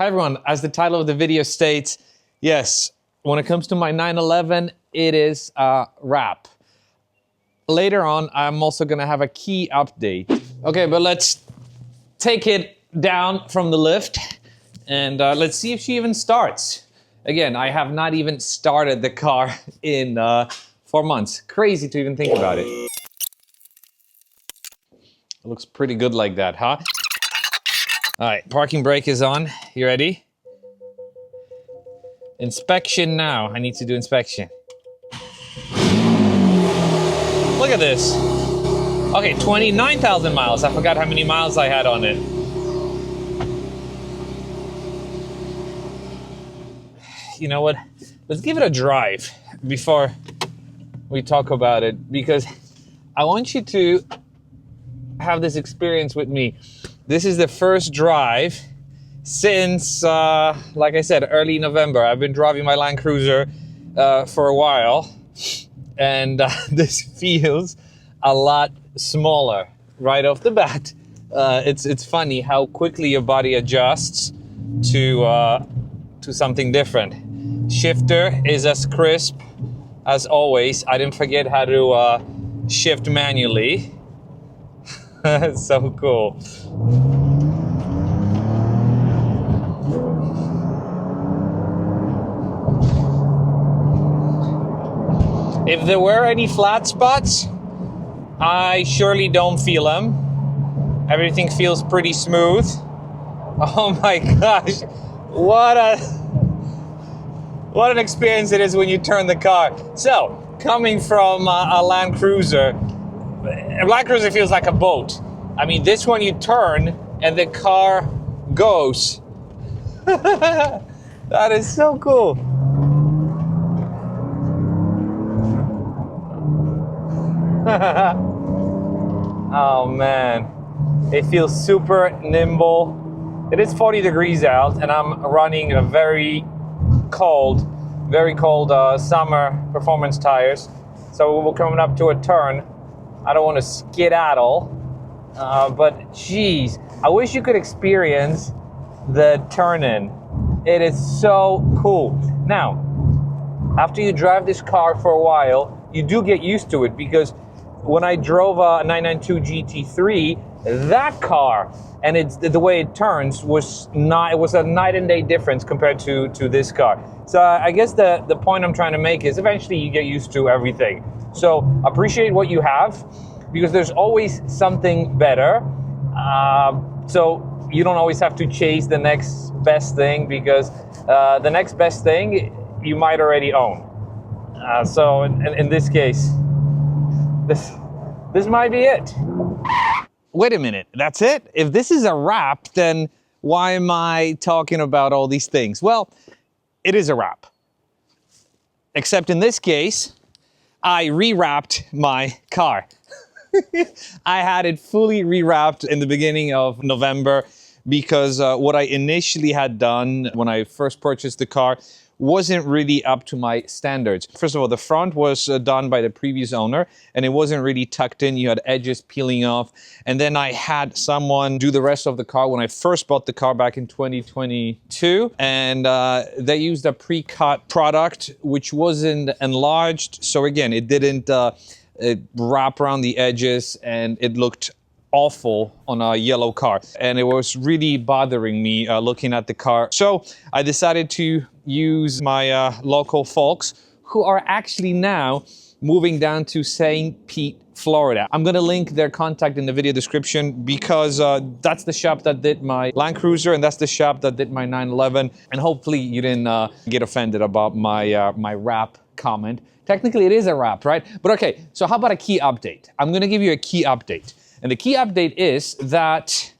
Hi everyone, as the title of the video states, yes, when it comes to my 911, it is a wrap. Later on, I'm also gonna have a key update. Okay, but let's take it down from the lift and let's see if she even starts. Again, I have not even started the car in 4 months. Crazy to even think about it. It looks pretty good like that, huh? All right, parking brake is on. You ready? Inspection now. I need to do inspection. Look at this. Okay, 29,000 miles. I forgot how many miles I had on it. You know what? Let's give it a drive before we talk about it, because I want you to have this experience with me. This is the first drive since, like I said, early November. I've been driving my Land Cruiser for a while, and this feels a lot smaller right off the bat. It's funny how quickly your body adjusts to something different. Shifter is as crisp as always. I didn't forget how to shift manually. It's so cool. If there were any flat spots, I surely don't feel them. Everything feels pretty smooth. Oh my gosh, what an experience it is when you turn the car. So, coming from a Land Cruiser feels like a boat. I mean, this one you turn and the car goes. That is so cool. Oh man, it feels super nimble. It is 40 degrees out and I'm running a very cold summer performance tires. So we're coming up to a turn. I don't want to skedaddle, but geez, I wish you could experience the turn-in. It is so cool. Now, after you drive this car for a while, you do get used to it, because when I drove a 992 GT3, that car and the way it turns was a night and day difference compared to this car. So I guess the point I'm trying to make is eventually you get used to everything. So appreciate what you have, because there's always something better. So you don't always have to chase the next best thing, because the next best thing you might already own. So in this case, this might be it. Wait a minute, that's it? If this is a wrap, then why am I talking about all these things? Well, it is a wrap. Except in this case, I rewrapped my car. I had it fully rewrapped in the beginning of November, because what I initially had done when I first purchased the car wasn't really up to my standards. First of all, the front was done by the previous owner and it wasn't really tucked in. You had edges peeling off. And then I had someone do the rest of the car when I first bought the car back in 2022. And they used a pre-cut product which wasn't enlarged. So again, it didn't wrap around the edges and it looked awful on a yellow car, and it was really bothering me looking at the car. So I decided to use my local folks, who are actually now moving down to St. Pete, Florida. I'm gonna link their contact in the video description, because that's the shop that did my Land Cruiser and that's the shop that did my 911. And hopefully you didn't get offended about my my wrap comment. Technically it is a wrap, right? But okay, so how about a key update? I'm gonna give you a key update. And the key update is that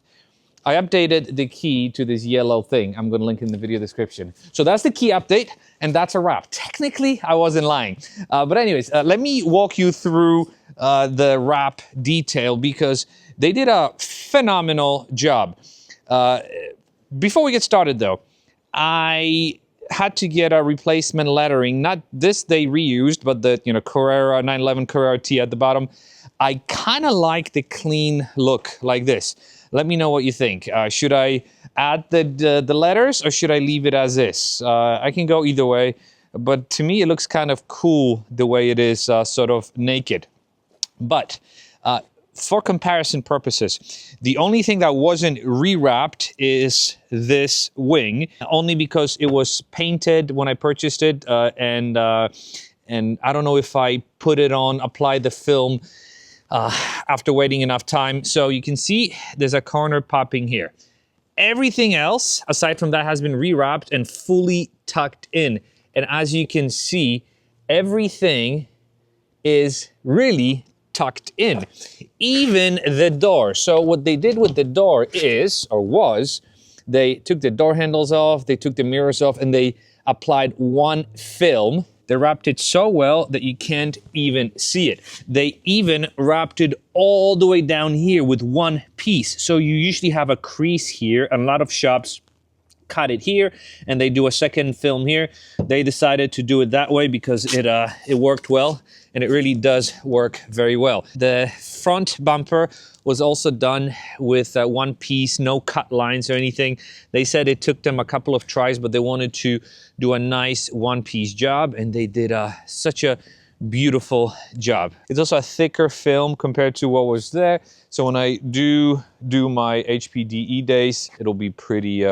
I updated the key to this yellow thing. I'm gonna link in the video description. So that's the key update, and that's a wrap. Technically, I wasn't lying. But anyways, let me walk you through the wrap detail, because they did a phenomenal job. Before we get started though, I had to get a replacement lettering. Not this they reused, but the Carrera 911 Carrera T at the bottom. I kind of like the clean look like this. Let me know what you think. Should I add the letters, or should I leave it as is? I can go either way, but to me it looks kind of cool the way it is sort of naked. But for comparison purposes, the only thing that wasn't rewrapped is this wing, only because it was painted when I purchased it, and I don't know if I put it on, applied the film after waiting enough time. So you can see there's a corner popping here. Everything else, aside from that, has been rewrapped and fully tucked in. And as you can see, everything is really tucked in, even the door. So what they did with the door is, or was, they took the door handles off, they took the mirrors off, and they applied one film. They wrapped it so well that you can't even see it. They even wrapped it all the way down here with one piece. So you usually have a crease here, and a lot of shops cut it here and they do a second film here. They decided to do it that way because it worked well, and it really does work very well. The front bumper was also done with one piece, no cut lines or anything. They said it took them a couple of tries, but they wanted to do a nice one-piece job, and they did such a beautiful job. It's also a thicker film compared to what was there, so when I do my HPDE days, it'll be pretty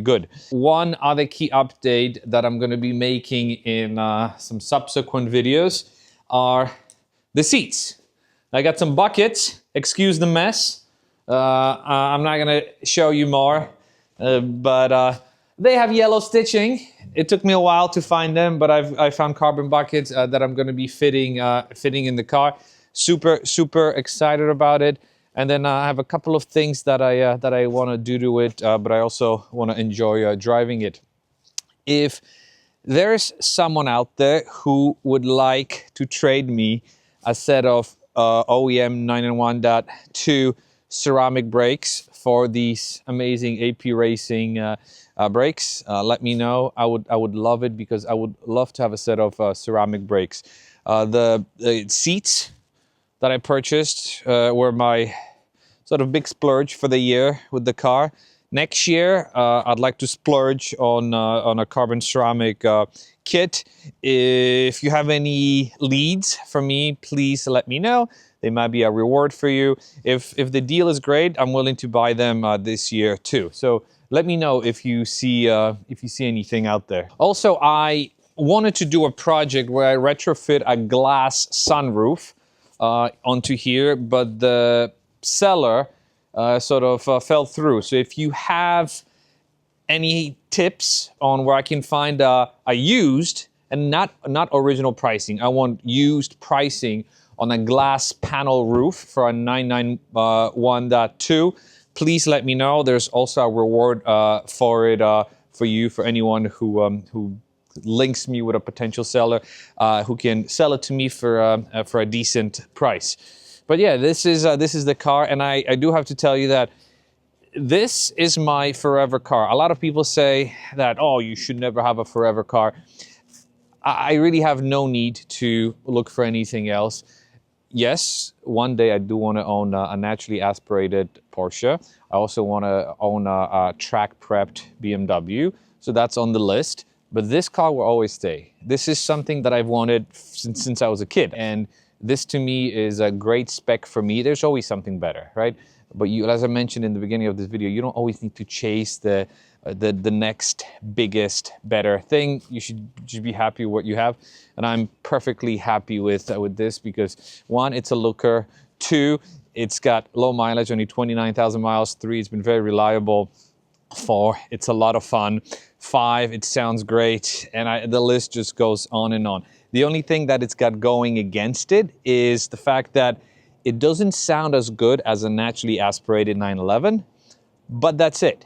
good. One other key update that I'm going to be making in some subsequent videos are the seats. I got some buckets, excuse the mess. I'm not going to show you more, but they have yellow stitching. It took me a while to find them, but I found carbon buckets that I'm going to be fitting in the car. Super excited about it. And then I have a couple of things that I want to do to it, but I also want to enjoy driving it. If there's someone out there who would like to trade me a set of OEM 991.2 ceramic brakes for these amazing AP Racing brakes, let me know. I would love it, because I would love to have a set of ceramic brakes. The seats that I purchased were my sort of big splurge for the year with the car. Next year, I'd like to splurge on a carbon ceramic kit. If you have any leads for me, please let me know. They might be a reward for you. If the deal is great, I'm willing to buy them this year too. So let me know if you see anything out there. Also, I wanted to do a project where I retrofit a glass sunroof onto here, but the seller sort of fell through. So if you have any tips on where I can find a used, and not original pricing, I want used pricing on a glass panel roof for a 991.2, please let me know. There's also a reward for it for anyone who links me with a potential seller who can sell it to me for a decent price. But yeah, this is the car, and I do have to tell you that this is my forever car. A lot of people say that, oh, you should never have a forever car. I really have no need to look for anything else. Yes, one day I do want to own a naturally aspirated Porsche. I also want to own a track-prepped BMW, so that's on the list. But this car will always stay. This is something that I've wanted since I was a kid, and this to me is a great spec for me. There's always something better, right? But as I mentioned in the beginning of this video, you don't always need to chase the next biggest better thing. You should be happy with what you have, and I'm perfectly happy with this, because one, it's a looker. Two, it's got low mileage, only 29,000 miles. Three, it's been very reliable. Four, it's a lot of fun. Five, it sounds great, and the list just goes on and on. The only thing that it's got going against it is the fact that it doesn't sound as good as a naturally aspirated 911, but that's it.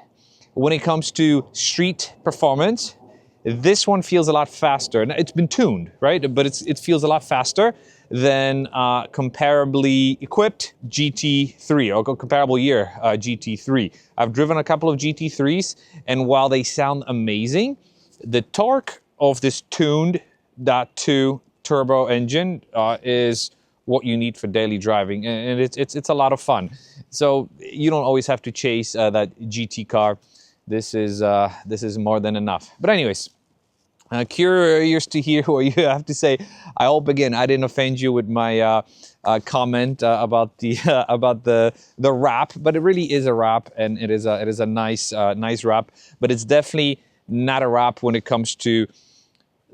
When it comes to street performance, this one feels a lot faster. And it's been tuned, right? But it feels a lot faster than comparably equipped GT3 or comparable year GT3. I've driven a couple of GT3s, and while they sound amazing, the torque of this tuned .2 turbo engine is what you need for daily driving, and it's a lot of fun. So you don't always have to chase that GT car. this is more than enough. But anyways, curious to hear what you have to say. I hope again I didn't offend you with my comment about the about the wrap, but it really is a wrap, and it is a nice nice wrap. But it's definitely not a wrap when it comes to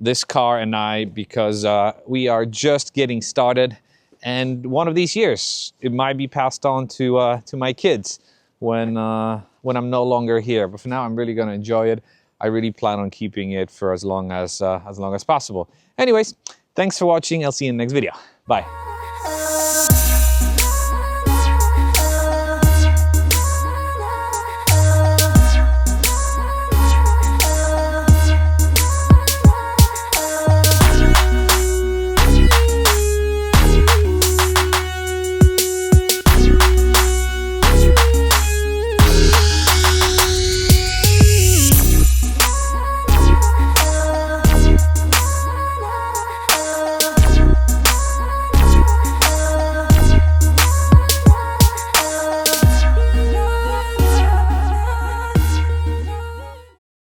this car and I, because we are just getting started, and one of these years it might be passed on to my kids when I'm no longer here. But for now, I'm really going to enjoy it. I really plan on keeping it for as long as possible. Anyways, thanks for watching. I'll see you in the next video. Bye.